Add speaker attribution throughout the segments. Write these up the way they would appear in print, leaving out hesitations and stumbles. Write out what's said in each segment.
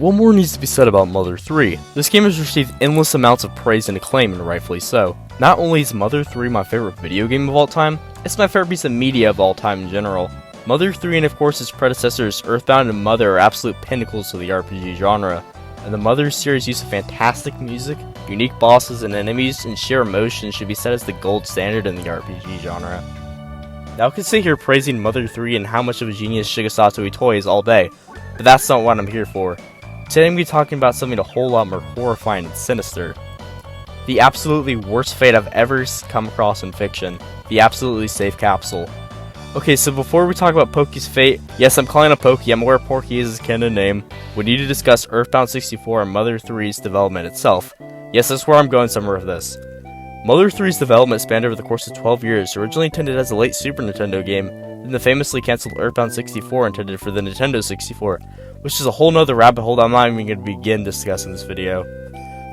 Speaker 1: what more needs to be said about Mother 3? This game has received endless amounts of praise and acclaim, and rightfully so. Not only is Mother 3 my favorite video game of all time, it's my favorite piece of media of all time in general. Mother 3 and of course its predecessors Earthbound and Mother are absolute pinnacles of the RPG genre, and the Mother series' use of fantastic music, unique bosses and enemies, and sheer emotion should be set as the gold standard in the RPG genre. Now I could sit here praising Mother 3 and how much of a genius Shigesato Itoi is all day, but that's not what I'm here for. Today I'm going to be talking about something a whole lot more horrifying and sinister. The absolutely worst fate I've ever come across in fiction. The Absolutely Safe Capsule. Okay, so before we talk about Poki's fate, yes, I'm calling him Poki, I'm aware Porky is his canon name. We need to discuss Earthbound 64 and Mother 3's development itself. Yes, that's where I'm going somewhere with this. Mother 3's development spanned over the course of 12 years, originally intended as a late Super Nintendo game, then the famously cancelled Earthbound 64 intended for the Nintendo 64, which is a whole nother rabbit hole that I'm not even going to begin discussing in this video.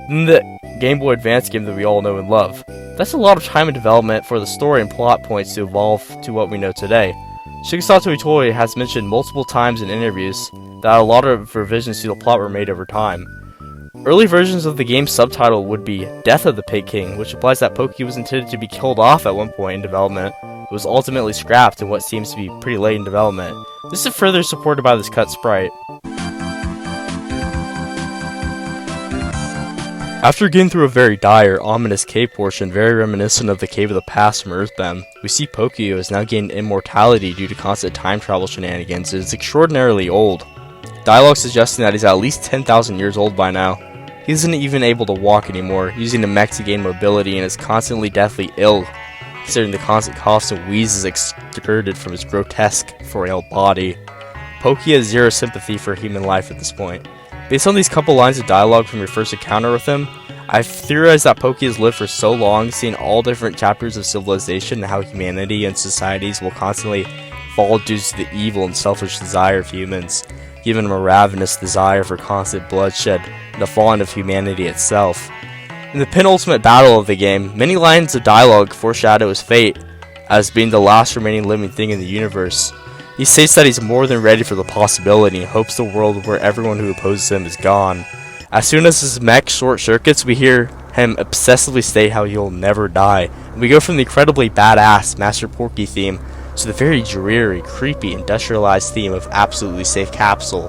Speaker 1: Then the Game Boy Advance game that we all know and love. That's a lot of time and development for the story and plot points to evolve to what we know today. Shigesato Itoi has mentioned multiple times in interviews that a lot of revisions to the plot were made over time. Early versions of the game's subtitle would be Death of the Pig King, which implies that Poki was intended to be killed off at one point in development, but was ultimately scrapped in what seems to be pretty late in development. This is further supported by this cut sprite. After getting through a very dire, ominous cave portion, very reminiscent of the Cave of the Past from Earthbound, we see Poki has now gained immortality due to constant time travel shenanigans and is extraordinarily old. Dialogue suggesting that he's at least 10,000 years old by now. He isn't even able to walk anymore, using the mech to gain mobility and is constantly deathly ill, considering the constant coughs and wheezes extruded from his grotesque, frail body. Poki has zero sympathy for human life at this point. Based on these couple lines of dialogue from your first encounter with him, I've theorized that Poki has lived for so long, seeing all different chapters of civilization and how humanity and societies will constantly fall due to the evil and selfish desire of humans, giving him a ravenous desire for constant bloodshed and the falling of humanity itself. In the penultimate battle of the game, many lines of dialogue foreshadow his fate as being the last remaining living thing in the universe. He states that he's more than ready for the possibility and hopes the world where everyone who opposes him is gone. As soon as his mech short circuits, we hear him obsessively state how he'll never die, and we go from the incredibly badass Master Porky theme to the very dreary, creepy, industrialized theme of Absolutely Safe Capsule.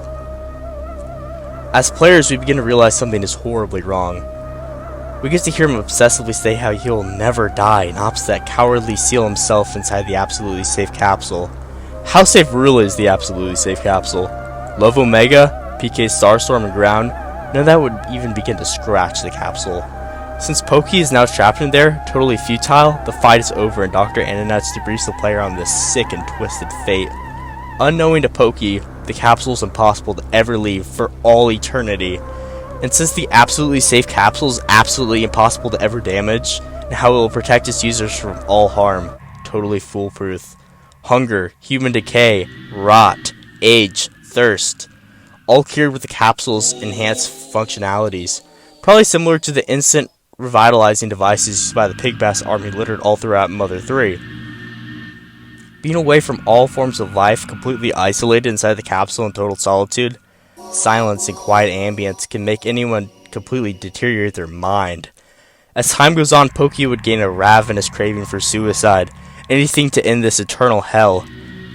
Speaker 1: As players, we begin to realize something is horribly wrong. We get to hear him obsessively say how he'll never die and opts that cowardly seal himself inside the Absolutely Safe Capsule. How safe really is the Absolutely Safe Capsule? Love Omega, PK Starstorm, and Ground, none of that would even begin to scratch the capsule. Since Poki is now trapped in there, totally futile, the fight is over and Dr. Ananet's debriefs the player on this sick and twisted fate. Unknowing to Poki, the capsule is impossible to ever leave for all eternity. And since the Absolutely Safe Capsule is absolutely impossible to ever damage, and how it will protect its users from all harm, totally foolproof. Hunger, human decay, rot, age, thirst, all cured with the capsule's enhanced functionalities. Probably similar to the instant revitalizing devices used by the Pigbass army littered all throughout Mother 3. Being away from all forms of life, completely isolated inside the capsule in total solitude, silence and quiet ambience can make anyone completely deteriorate their mind. As time goes on, Poki would gain a ravenous craving for suicide, anything to end this eternal hell.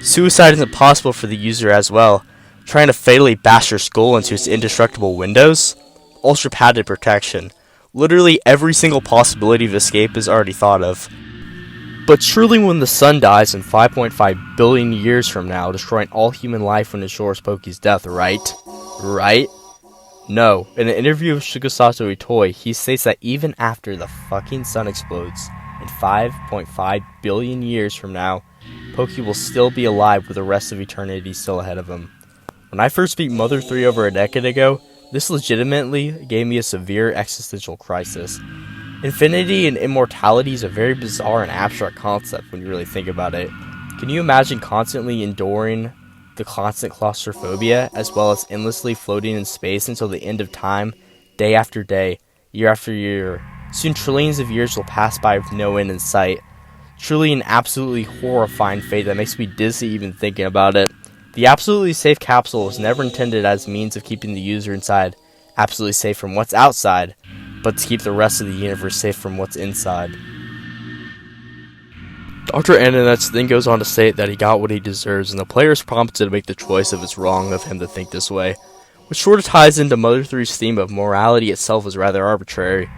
Speaker 1: Suicide isn't possible for the user as well. Trying to fatally bash your skull into its indestructible windows? Ultra padded protection. Literally every single possibility of escape is already thought of. But truly when the sun dies in 5.5 billion years from now, destroying all human life when it ensures Poki's death, right? Right? No. In an interview with Shigesato Itoi, he states that even after the fucking sun explodes, in 5.5 billion years from now, Poki will still be alive with the rest of eternity still ahead of him. When I first beat Mother 3 over a decade ago, this legitimately gave me a severe existential crisis. Infinity and immortality is a very bizarre and abstract concept when you really think about it. Can you imagine constantly enduring the constant claustrophobia, as well as endlessly floating in space until the end of time, day after day, year after year? Soon trillions of years will pass by with no end in sight. Truly an absolutely horrifying fate that makes me dizzy even thinking about it. The Absolutely Safe Capsule was never intended as a means of keeping the user inside, absolutely safe from what's outside, but to keep the rest of the universe safe from what's inside. Dr. Ananetz then goes on to state that he got what he deserves, and the player is prompted to make the choice if it's wrong of him to think this way, which sort of ties into Mother 3's theme of morality itself is rather arbitrary.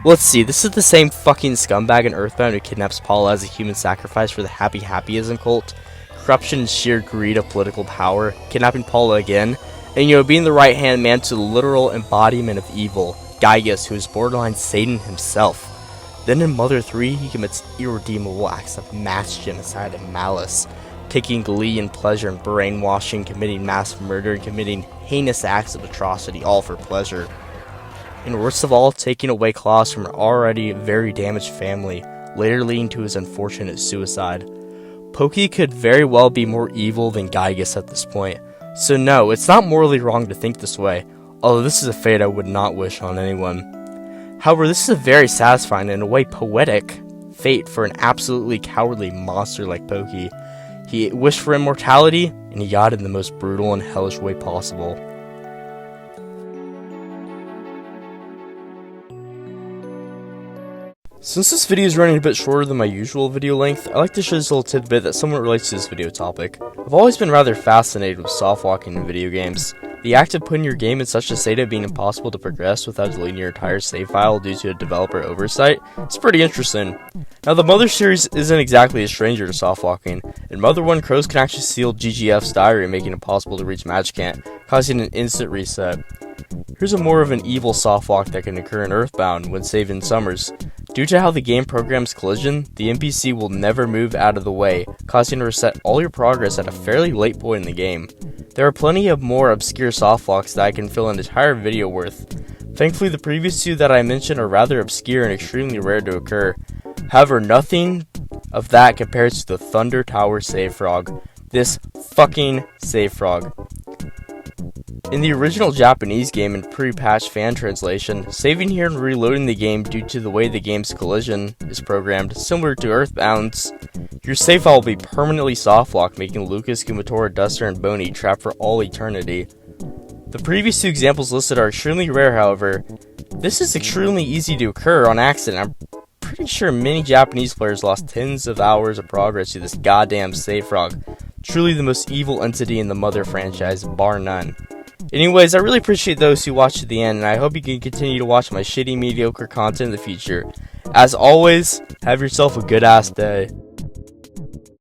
Speaker 1: Let's see, this is the same fucking scumbag in Earthbound who kidnaps Paula as a human sacrifice for the Happy Happyism cult, corruption and sheer greed of political power, kidnapping Paula again, and being the right-hand man to the literal embodiment of evil, Gygas, who is borderline Satan himself. Then in Mother 3, he commits irredeemable acts of mass genocide and malice, taking glee and pleasure in brainwashing, committing mass murder, and committing heinous acts of atrocity, all for pleasure. And worst of all, taking away claws from an already very damaged family, later leading to his unfortunate suicide. Pokey could very well be more evil than Gygas at this point, so no, it's not morally wrong to think this way, although this is a fate I would not wish on anyone. However, this is a very satisfying and in a way poetic fate for an absolutely cowardly monster like Pokey. He wished for immortality, and he got it in the most brutal and hellish way possible. Since this video is running a bit shorter than my usual video length, I'd like to share this little tidbit that somewhat relates to this video topic. I've always been rather fascinated with soft walking in video games. The act of putting your game in such a state of being impossible to progress without deleting your entire save file due to a developer oversight is pretty interesting. Now the Mother series isn't exactly a stranger to soft walking. In Mother 1, crows can actually steal GGF's diary, making it impossible to reach Magicant, causing an instant reset. Here's a more of an evil soft walk that can occur in Earthbound when saving Summers. Due to how the game programs collision, the NPC will never move out of the way, causing you to reset all your progress at a fairly late point in the game. There are plenty of more obscure soft walks that I can fill an entire video worth. Thankfully, the previous two that I mentioned are rather obscure and extremely rare to occur. However, nothing of that compares to the Thunder Tower Save Frog. This fucking Save Frog. In the original Japanese game and pre-patch fan translation, saving here and reloading the game due to the way the game's collision is programmed, similar to Earthbound's, your save file will be permanently softlocked, making Lucas, Kumatora, Duster, and Boney trapped for all eternity. The previous two examples listed are extremely rare, however. This is extremely easy to occur on accident. I'm pretty sure many Japanese players lost tens of hours of progress to this goddamn save frog. Truly the most evil entity in the Mother franchise, bar none. Anyways, I really appreciate those who watched to the end, and I hope you can continue to watch my shitty, mediocre content in the future. As always, have yourself a good-ass day.